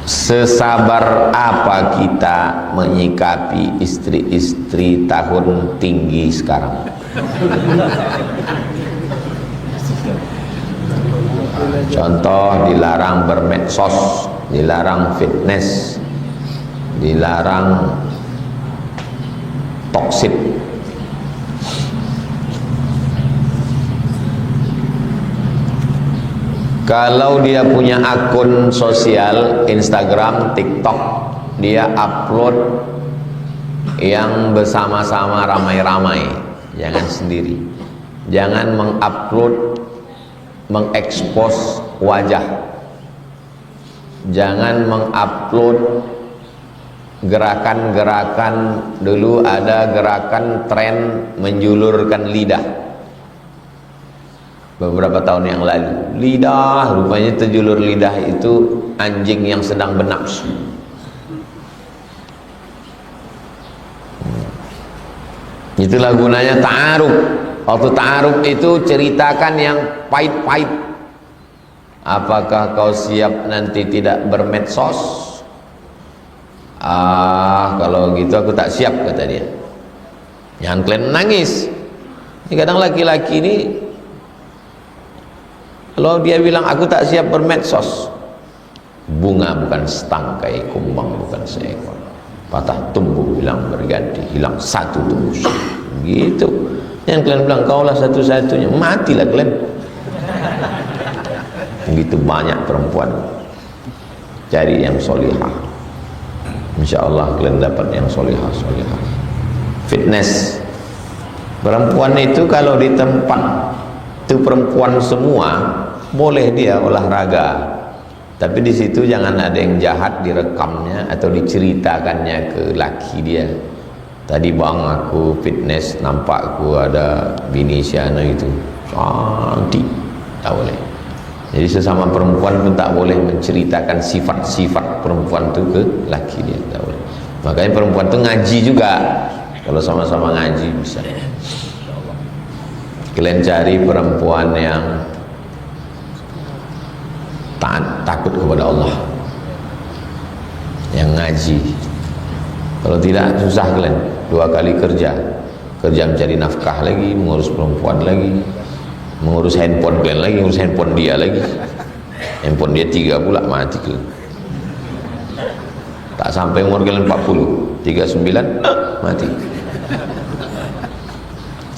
Sesabar apa kita menyikapi istri-istri tahun tinggi sekarang? Contoh, dilarang bermedsos, dilarang fitness, dilarang toksik. Kalau dia punya akun sosial, Instagram, TikTok, dia upload yang bersama-sama ramai-ramai, jangan sendiri. Jangan mengupload, mengekspos wajah. Jangan mengupload gerakan-gerakan. Dulu ada gerakan tren menjulurkan lidah beberapa tahun yang lalu. Lidah, rupanya terjulur lidah itu anjing yang sedang bernafsu. Itulah gunanya ta'aruf. Waktu ta'aruf itu ceritakan yang pahit-pahit. Apakah kau siap nanti tidak bermedsos? Kalau gitu aku tak siap, kata dia. Jangan kalian nangis. Kadang laki-laki ini, kalau dia bilang aku tak siap bermedsos, bunga bukan setangkai, kumbang bukan seekor, patah tumbuh bilang berganti, hilang satu tumbuh gitu. Yang kalian bilang kaulah satu-satunya, matilah kalian. Begitu banyak perempuan. Cari yang solihah, insya Allah kalian dapat yang solihah. Fitness, perempuan itu kalau di tempat itu perempuan semua, boleh dia olahraga, tapi di situ jangan ada yang jahat direkamnya atau diceritakannya ke laki dia. Tadi bang aku fitness, nampak aku ada bini siana itu cantik, tak boleh. Jadi sesama perempuan pun tak boleh menceritakan sifat-sifat perempuan itu ke laki dia, tak boleh. Makanya perempuan itu ngaji juga, kalau sama-sama ngaji bisa. Kalian cari perempuan yang takut kepada Allah, yang ngaji. Kalau tidak, susah kalian. 2 kali kerja mencari nafkah lagi, mengurus perempuan lagi, mengurus handphone kalian lagi, mengurus handphone dia lagi. Handphone dia 3 pula, mati kalian. Tak sampai umur kalian 40, 39 mati.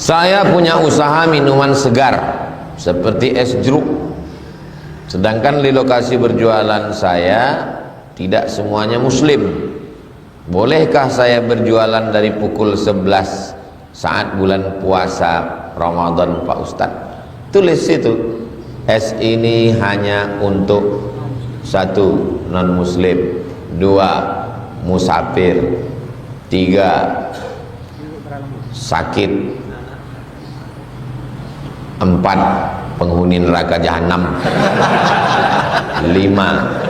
Saya punya usaha minuman segar seperti es jeruk, sedangkan di lokasi berjualan saya tidak semuanya muslim. Bolehkah saya berjualan dari pukul 11 saat bulan puasa Ramadan, Pak Ustadz? Tulis itu, es ini hanya untuk 1 non muslim, 2 musafir, 3 sakit, 4 penghuni neraka jahanam, 5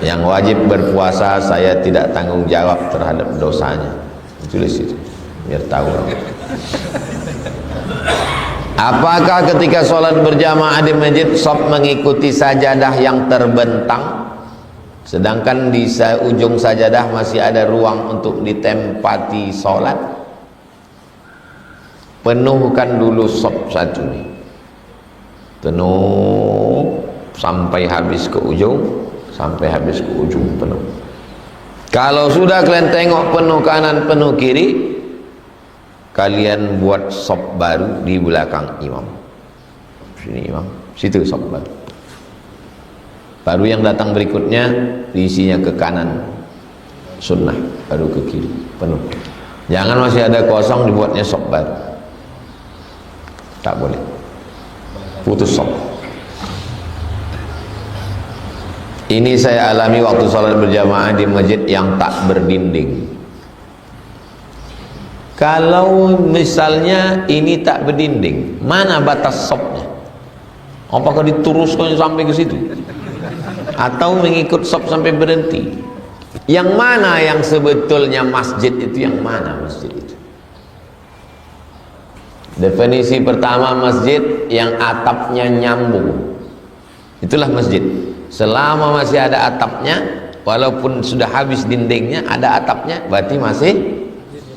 yang wajib berpuasa saya tidak tanggung jawab terhadap dosanya. Tulis itu biar tahu. Apakah ketika sholat berjamaah di masjid shaf mengikuti sajadah yang terbentang, sedangkan di ujung sajadah masih ada ruang untuk ditempati sholat? Penuhkan dulu shaf 1 nih, penuh sampai habis ke ujung, penuh. Kalau sudah kalian tengok penuh kanan, penuh kiri, kalian buat shaf baru di belakang imam. Sini imam, situ shaf baru. Baru yang datang berikutnya diisinya ke kanan, sunnah, baru ke kiri, penuh. Jangan masih ada kosong dibuatnya shaf baru. Tak boleh, putus shaf. Ini saya alami waktu salat berjamaah di masjid yang tak berdinding. Kalau misalnya ini tak berdinding, mana batas shafnya? Apakah dituruskan sampai ke situ? Atau mengikut shaf sampai berhenti? Yang mana yang sebetulnya masjid itu, yang mana masjid itu? Definisi pertama masjid yang atapnya nyambung, itulah masjid. Selama masih ada atapnya, walaupun sudah habis dindingnya, ada atapnya, berarti masih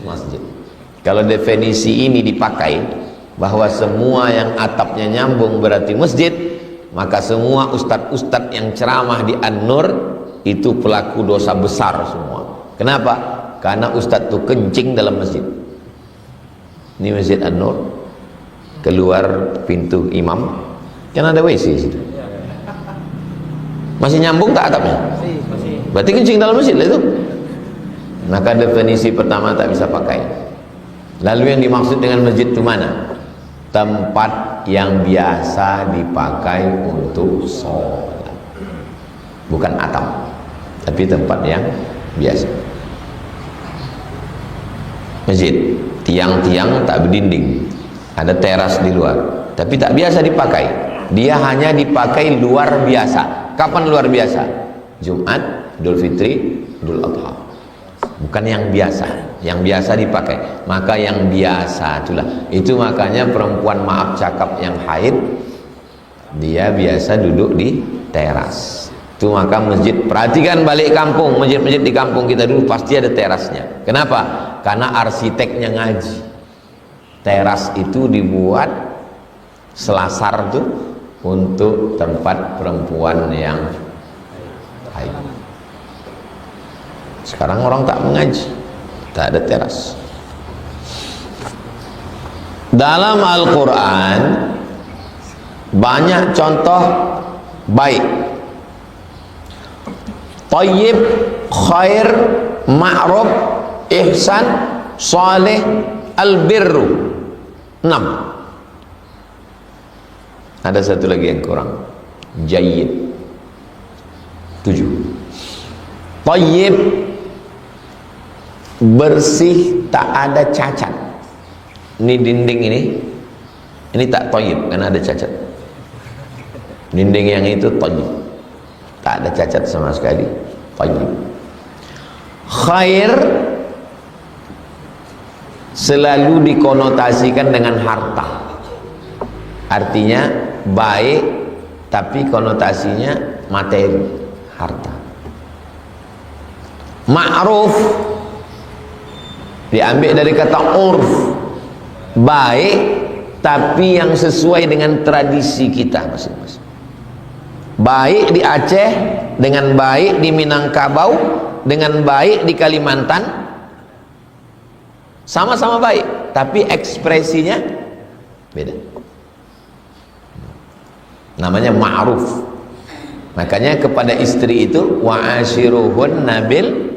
masjid. Kalau definisi ini dipakai bahwa semua yang atapnya nyambung berarti masjid, maka semua ustadz-ustadz yang ceramah di An-Nur itu pelaku dosa besar semua. Kenapa? Karena ustadz itu kencing dalam masjid. Ini Masjid An-Nur, keluar pintu imam kan ada WC situ. Masih nyambung tak atapnya? Berarti kencing dalam masjid lah itu. Maka definisi pertama tak bisa pakai. Lalu yang dimaksud dengan masjid itu mana? Tempat yang biasa dipakai untuk sholat, bukan atap, tapi tempat yang biasa. Masjid, tiang-tiang tak berdinding, ada teras di luar, tapi tak biasa dipakai. Dia hanya dipakai luar biasa. Kapan luar biasa? Jumat, Idul Fitri, Idul Adha. Bukan yang biasa. Yang biasa dipakai. Maka yang biasa itulah. Itu makanya perempuan maaf cakap yang haid, dia biasa duduk di teras. Itu maka masjid, perhatikan balik kampung, masjid-masjid di kampung kita dulu pasti ada terasnya. Kenapa? Karena arsiteknya ngaji. Teras itu dibuat selasar tuh untuk tempat perempuan yang haid. Sekarang orang tak mengaji, tak ada teras. Dalam Al-Quran banyak contoh baik, thayyib, khair, ma'ruf, ihsan, saleh, albirru. 6. Ada satu lagi yang kurang, jayyid. 7. Thayyib, bersih, tak ada cacat. Ini dinding ini tak thayyib karena ada cacat. Dinding yang itu thayyib, tak ada cacat sama sekali, thayyib. Khair selalu dikonotasikan dengan harta, artinya baik tapi konotasinya materi, harta. Ma'ruf diambil dari kata urf, baik tapi yang sesuai dengan tradisi kita masing-masing. Baik di Aceh dengan baik di Minangkabau dengan baik di Kalimantan, sama-sama baik tapi ekspresinya beda. Namanya ma'ruf. Makanya kepada istri itu wa'ashiruhunna bil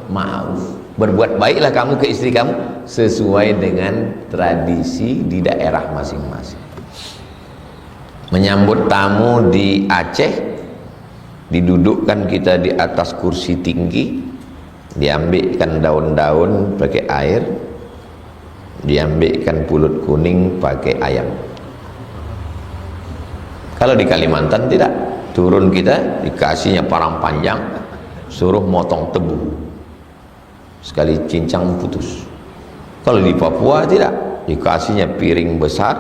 ma'ruf. Berbuat baiklah kamu ke istri kamu sesuai dengan tradisi di daerah masing-masing. Menyambut tamu di Aceh, didudukkan kita di atas kursi tinggi, diambilkan daun-daun pakai air, diambilkan pulut kuning pakai ayam. Kalau di Kalimantan tidak, turun kita dikasihnya parang panjang, suruh motong tebu, sekali cincang putus. Kalau di Papua tidak, dikasihnya piring besar,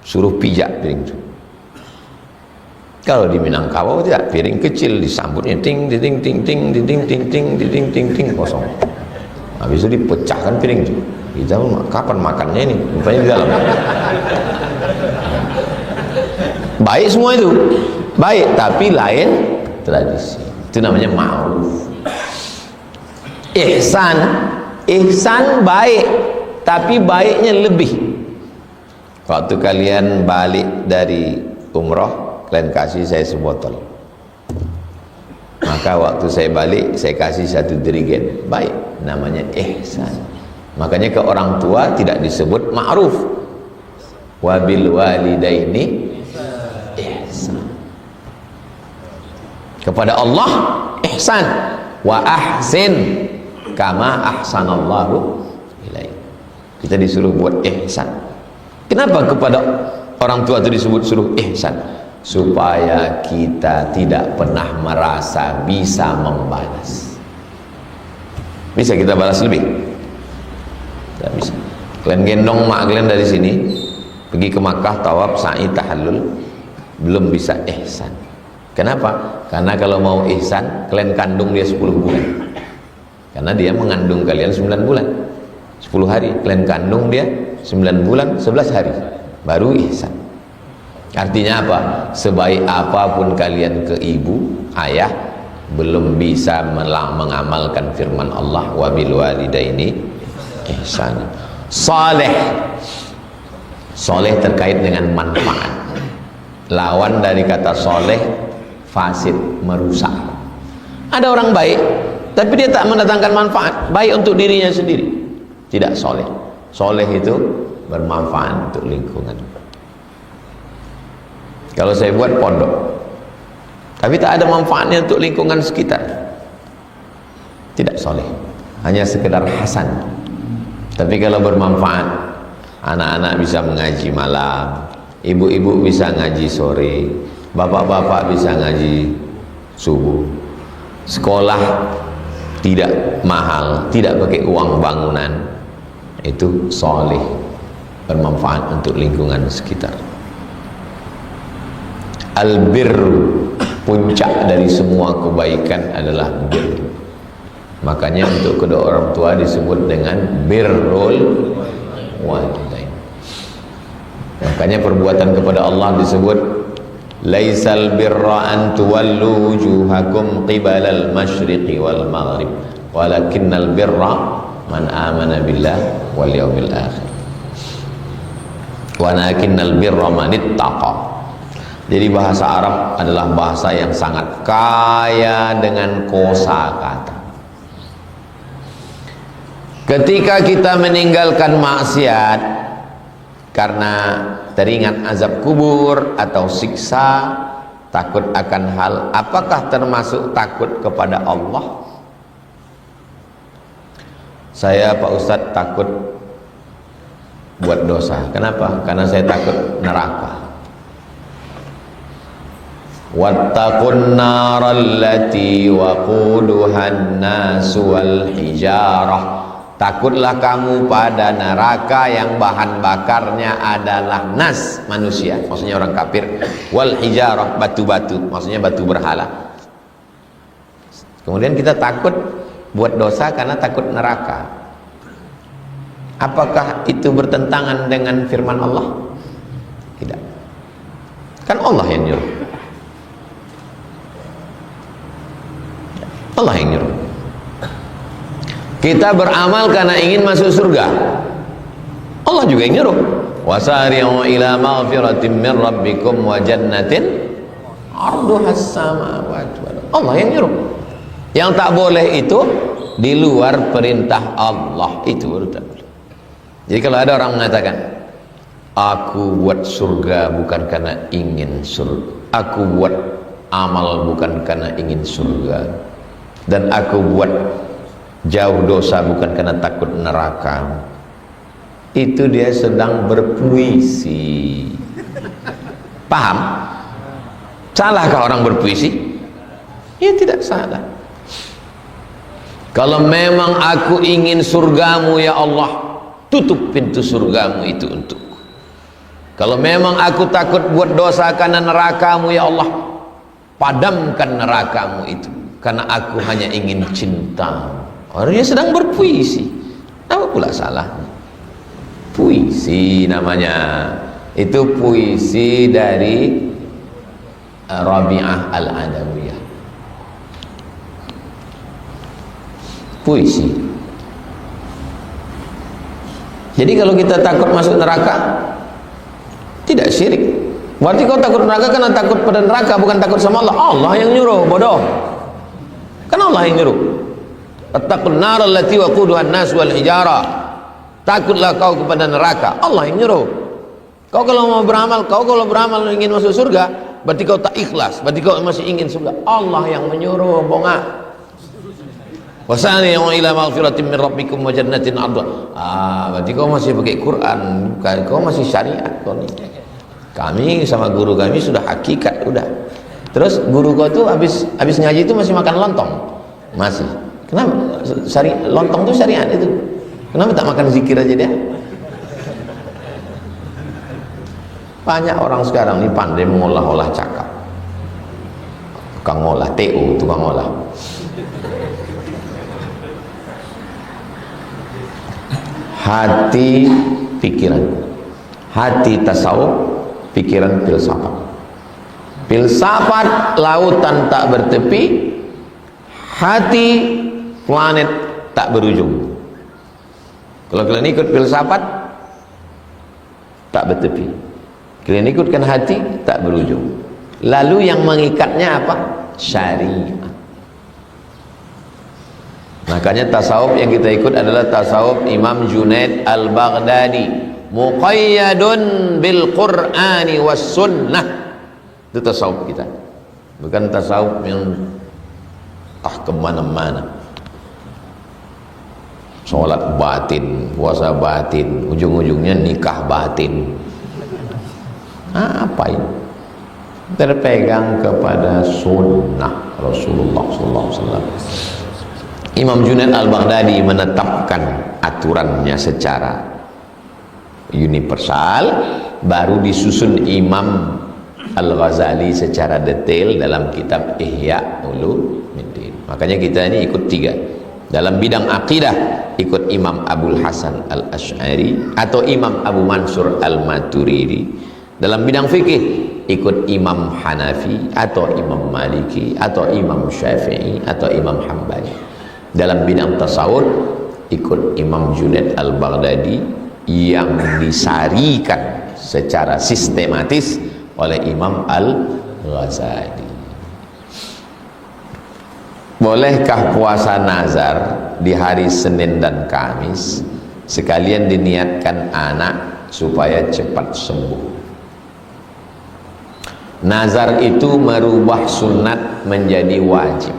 suruh pijak piring itu. Kalau di Minangkabau tidak, piring kecil disambutnya ting ting ting ting ting ting ting ting ting ting ting kosong. Habis itu dipecahkan piring itu. Kita kapan makannya ini? Rupanya di dalam. Baik semua itu, baik tapi lain tradisi. Itu namanya ma'ruf. Ihsan, ihsan baik tapi baiknya lebih. Waktu kalian balik dari umrah, kalian kasih saya sebotol, maka waktu saya balik saya kasih satu dirigen, baik, namanya ihsan. Makanya ke orang tua tidak disebut ma'ruf, wabil walidaini ihsan. Kepada Allah ihsan, wa ahsin kama ahsanallahu ilaik. Kita disuruh buat ihsan. Kenapa kepada orang tua itu disebut suruh ihsan? Supaya kita tidak pernah merasa bisa membalas. Bisa kita balas lebih? Tidak bisa. Kalian gendong mak kalian dari sini pergi ke Makkah, tawaf, sa'i, tahallul, belum bisa ihsan. Kenapa? Karena kalau mau ihsan, kalian kandung dia 10 bulan. Karena dia mengandung kalian 9 bulan. 10 hari, kalian kandung dia 9 bulan, 11 hari. Baru ihsan. Artinya apa? Sebaik apapun kalian ke ibu, ayah, belum bisa mengamalkan firman Allah, wa bil walidaini ihsan. Saleh. Saleh terkait dengan manfaat. Lawan dari kata saleh, fasid, merusak. Ada orang baik tapi dia tak mendatangkan manfaat, baik untuk dirinya sendiri, tidak soleh. Soleh itu bermanfaat untuk lingkungan. Kalau saya buat pondok tapi tak ada manfaatnya untuk lingkungan sekitar, tidak soleh, hanya sekedar hasan. Tapi kalau bermanfaat, anak-anak bisa mengaji malam, ibu-ibu bisa ngaji sore, bapak-bapak bisa ngaji subuh, sekolah tidak mahal, tidak pakai uang bangunan, itu soleh, bermanfaat untuk lingkungan sekitar. Al-birru, puncak dari semua kebaikan adalah birru. Makanya untuk kedua orang tua disebut dengan birrul walidain. Makanya perbuatan kepada Allah disebut laisal birra an tuwallu wujuhakum qibalal masyriqi wal maghrib walakinnal birra man amana billah wal yawmil akhir walakinnal birra man ittaqa. Jadi bahasa Arab adalah bahasa yang sangat kaya dengan kosakata. Ketika kita meninggalkan maksiat karena teringat azab kubur atau siksa, takut akan hal, apakah termasuk takut kepada Allah? Saya Pak Ustadz takut buat dosa. Kenapa? Karena saya takut neraka. Wattaqun narallati waquduhan nasu wal hijarah. Takutlah kamu pada neraka yang bahan bakarnya adalah nas, manusia, maksudnya orang kafir, wal hijarah, batu-batu, maksudnya batu berhala. Kemudian kita takut buat dosa karena takut neraka. Apakah itu bertentangan dengan firman Allah? Tidak. Kan Allah yang nyuruh. Allah yang nyuruh. Kita beramal karena ingin masuk surga. Allah juga yang nyuruh. Wasari'u ila maghfiratin min rabbikum wa jannatin 'arduhas samawati wal ardh. Allah yang nyuruh. Yang tak boleh itu di luar perintah Allah, itu baru tak boleh. Jadi kalau ada orang mengatakan, aku buat surga bukan karena ingin surga, aku buat amal bukan karena ingin surga, dan aku buat jauh dosa bukan karena takut neraka, itu dia sedang berpuisi. Paham? Salahkah orang berpuisi? Ya tidak salah. Kalau memang aku ingin surgamu ya Allah, tutup pintu surgamu itu untukku. Kalau memang aku takut buat dosa karena nerakamu ya Allah, padamkan nerakamu itu, karena aku hanya ingin cintamu. Orangnya sedang berpuisi, apa pula salah? Puisi namanya. Itu puisi dari Rabi'ah Al-Adawiyah. Puisi. Jadi kalau kita takut masuk neraka, tidak syirik. Berarti kau takut neraka karena takut pada neraka, bukan takut sama Allah. Allah yang nyuruh, bodoh. Kan Allah yang nyuruh. Attaqun nar allati waquduha an-nas wal hijara. Takutlah kau kepada neraka. Allah yang nyuruh. Kau kalau mau beramal, kalau beramal ingin masuk surga, berarti kau tak ikhlas, berarti kau masih ingin surga. Allah yang menyuruh, bongak. Wasari'u ila maghfiratin min rabbikum wa jannatin 'arduha. Berarti kau masih pakai Quran, kau masih syariat kau ni. Kami sama guru kami sudah hakikat, udah. Terus guru kau tuh habis ngaji itu masih makan lontong. Masih. Kenapa? Lontong itu syariat itu. Kenapa tak makan zikir aja dia? Banyak orang sekarang ini pandai mengolah-olah cakap. tukang olah, TO, tukang olah. Hati pikiran, hati tasawuf, pikiran filsafat. Filsafat lautan tak bertepi, hati planet tak berujung. Kalau kalian ikut filsafat tak bertepi, kalian ikutkan hati tak berujung. Lalu yang mengikatnya apa? Syariat. Makanya tasawuf yang kita ikut adalah tasawuf Imam Junaid Al-Baghdadi, muqayyadun bil Qur'ani was sunnah. Itu tasawuf kita, bukan tasawuf yang kemana-mana. Sholat batin, puasa batin, ujung-ujungnya nikah batin. Apa ini? Terpegang kepada sunnah Rasulullah SAW. Imam Junaid Al-Baghdadi menetapkan aturannya secara universal, baru disusun Imam Al-Ghazali secara detail dalam kitab Ihya Ulumuddin. Makanya kita ini ikut tiga. Dalam bidang akidah ikut Imam Abul Hasan Al-Asy'ari atau Imam Abu Mansur Al-Maturidi. Dalam bidang fikih ikut Imam Hanafi atau Imam Maliki atau Imam Syafi'i atau Imam Hambali. Dalam bidang tasawuf ikut Imam Junaid Al-Baghdadi yang disarikan secara sistematis oleh Imam Al-Ghazali. Bolehkah puasa nazar di hari Senin dan Kamis sekalian diniatkan anak supaya cepat sembuh? Nazar itu merubah sunat menjadi wajib.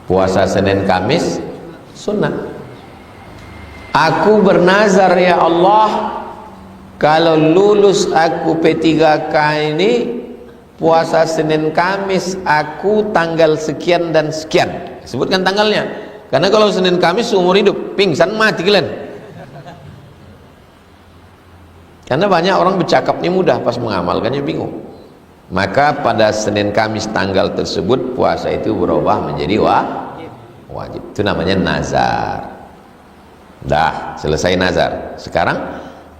Puasa Senin Kamis sunnah. Aku bernazar, ya Allah, kalau lulus aku P3K ini, puasa Senin Kamis aku tanggal sekian dan sekian. Sebutkan tanggalnya. Karena kalau Senin Kamis seumur hidup, pingsan mati kalian. Karena banyak orang bercakapnya mudah, pas mengamalkannya bingung. Maka pada Senin Kamis tanggal tersebut puasa itu berubah menjadi wajib. Itu namanya nazar. Dah selesai nazar. Sekarang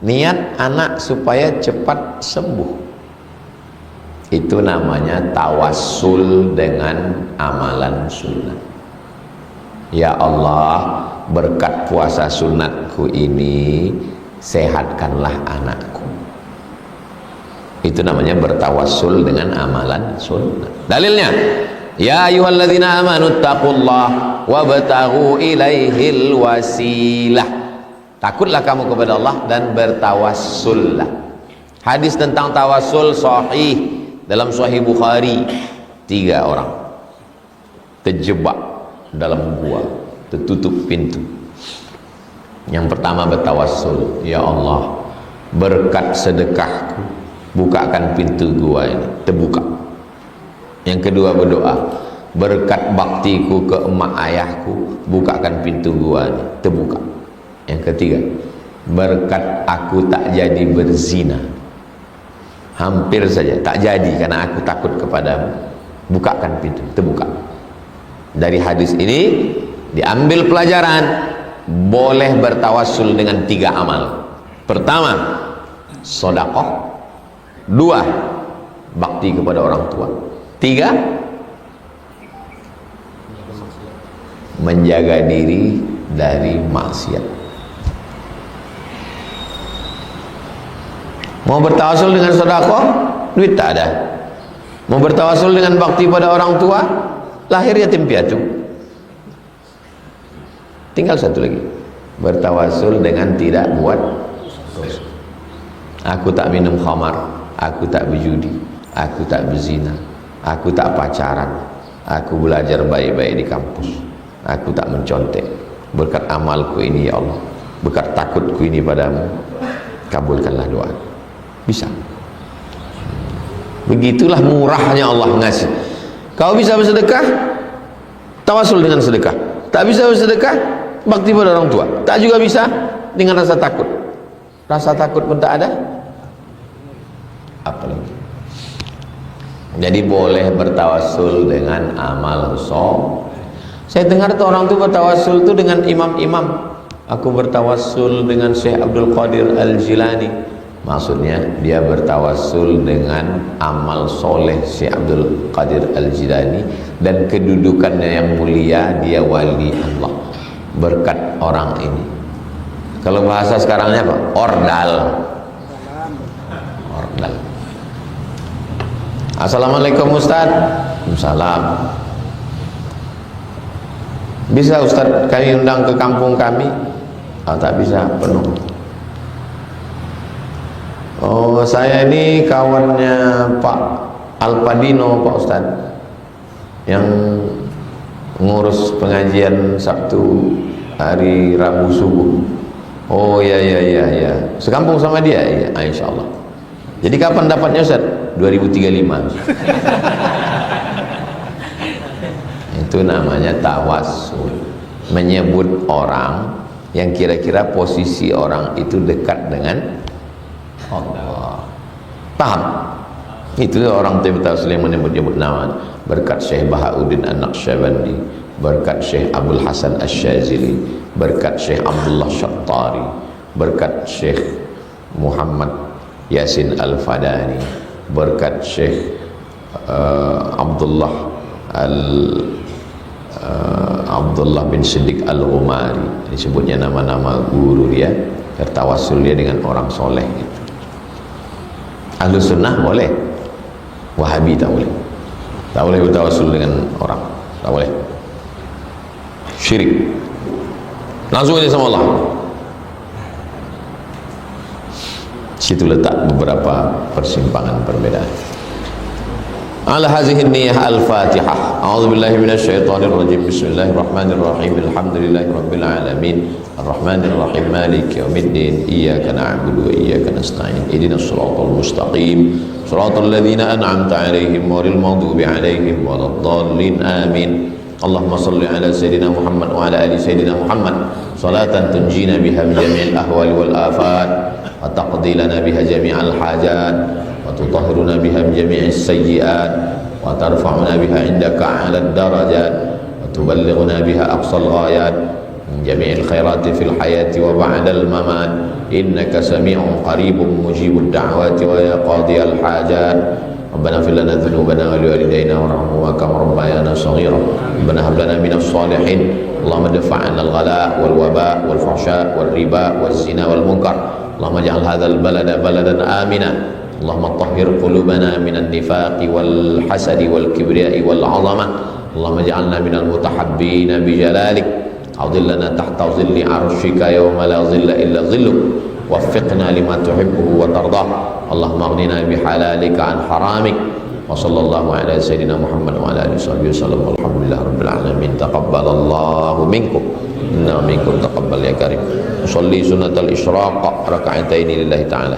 niat anak supaya cepat sembuh. Itu namanya tawassul dengan amalan sunnah. Ya Allah, berkat puasa sunatku ini sehatkanlah anakku. Itu namanya bertawassul dengan amalan sunnah. Dalilnya, ya ayyuhalladzina amanu taqullaha wabtaghu ilaihil wasilah. Takutlah kamu kepada Allah dan bertawassullah. Hadis tentang tawassul sahih dalam Sahih Bukhari. 3 orang terjebak dalam gua, tertutup pintu. Yang pertama bertawassul, ya Allah, berkat sedekahku bukakan pintu gua ini, terbuka. Yang kedua berdoa, berkat baktiku ke emak ayahku bukakan pintu gua ini, terbuka. Yang ketiga, berkat aku tak jadi berzina, hampir saja tak jadi karena aku takut kepadamu, bukakan pintu, terbuka. Dari hadis ini diambil pelajaran boleh bertawassul dengan 3 amal. Pertama, sedekah. 2, bakti kepada orang tua. 3, menjaga diri dari maksiat. Mau bertawassul dengan sedekah, duit tak ada. Mau bertawassul dengan bakti pada orang tua, lahir yatim piatu. Tinggal satu lagi, bertawassul dengan tidak buat dosa. Aku tak minum khamar, aku tak berjudi, aku tak berzina, aku tak pacaran, aku belajar baik-baik di kampus, aku tak mencontek. Berkat amalku ini ya Allah, berkat takutku ini padamu, kabulkanlah doa. Bisa. Begitulah murahnya Allah ngasih. Kau bisa bersedekah, tawassul dengan sedekah. Tak bisa bersedekah, bakti pada orang tua. Tak juga bisa dengan rasa takut. Rasa takut pun tak ada, apalagi Jadi boleh bertawassul dengan amal soleh. Saya dengar tuh orang tuh bertawassul tuh dengan imam-imam. Aku bertawassul dengan Syekh Abdul Qadir Al-Jilani. Maksudnya dia bertawassul dengan amal soleh Syekh Abdul Qadir Al-Jilani dan kedudukannya yang mulia, dia wali Allah berkat orang ini. Kalau bahasa sekarangnya apa? Ordal. Ordal. Assalamualaikum Ustaz. Salam. Bisa Ustaz kami undang ke kampung kami? Oh, tak bisa, penuh. Oh, saya ini kawannya Pak Alpadino, Pak Ustaz, yang ngurus pengajian Sabtu hari Rabu subuh. Oh ya. Sekampung sama dia? Ya, insya Allah. Jadi kapan dapatnya Ustaz? 2035. Itu namanya tawassul, menyebut orang yang kira-kira posisi orang itu dekat dengan Allah. Paham? Itu orang tawassul yang menyebut-nyebut nama, berkat Syekh Bahauddin An-Naqsyabandi, berkat Syekh Abdul Hasan Asy-Syazili, berkat Syekh Abdullah Syattari, berkat Syekh Muhammad Yasin Al-Fadani, berkat Syekh Abdullah bin Siddiq Al-Ghumari. Disebutnya nama-nama guru dia, tertawassul dia dengan orang soleh gitu. Ahlus sunnah boleh, Wahabi tak boleh. Tak boleh bertawassul dengan orang, tak boleh. Syirik. Langsung aja sama Allah. Situ letak beberapa persimpangan perbedaan. Ala hazihi niyyah al-Fatihah. A'udzubillahi minasyaitonir rajim. Bismillahirrahmanirrahim. Alhamdulillahi rabbil alamin. Arrahmanir rahim. Maliki yaumiddin. Iyyaka na'budu wa iyyaka nasta'in. Ihdinas shiratal mustaqim. Shiratal ladzina an'amta 'alaihim ghairil maghdubi 'alaihim waladdallin. Amin. Allahumma shalli ala sayyidina Muhammad wa ala ali sayyidina Muhammad salatan tunjina biha min jami'il ahwali wal afat wa taqdi lana biha jami'al hajat wa tutahhiruna biha min jami'is sayyi'at wa tarfa'una biha indaka 'alad darajat wa tuballighuna biha aqsal ghayat min jami'il khairati fil hayati wa ba'dal mamat innaka sami'un qaribun mujibud da'wati wa ya qadiyal hajat. ربنا اغفر لنا ذنوبنا ولوالدينا وارحمهما كما ربيانا صغيرا ربنا هب لنا من الصالحين اللهم ادفع عنا الغلاء والوباء والفحشاء والربا والزنا والمنكر اللهم اجعل هذا البلد بلدا آمنا اللهم طهر قلوبنا من النفاق والحسد والكبرياء والعظمة اللهم اجعلنا من المتحبين بجلالك أظلنا تحت ظل عرشك يوم لا ظل إلا ظلك وفقنا لما تحبه وترضاه اللهم اغننا بحلالك عن حرامك وصلى الله على سيدنا محمد وعلى اله وصحبه وسلم والحمد لله رب العالمين. تقبل الله منكم إنا منكم تقبل يا كريم. نصلي سنة الإشراق ركعتين لله تعالى.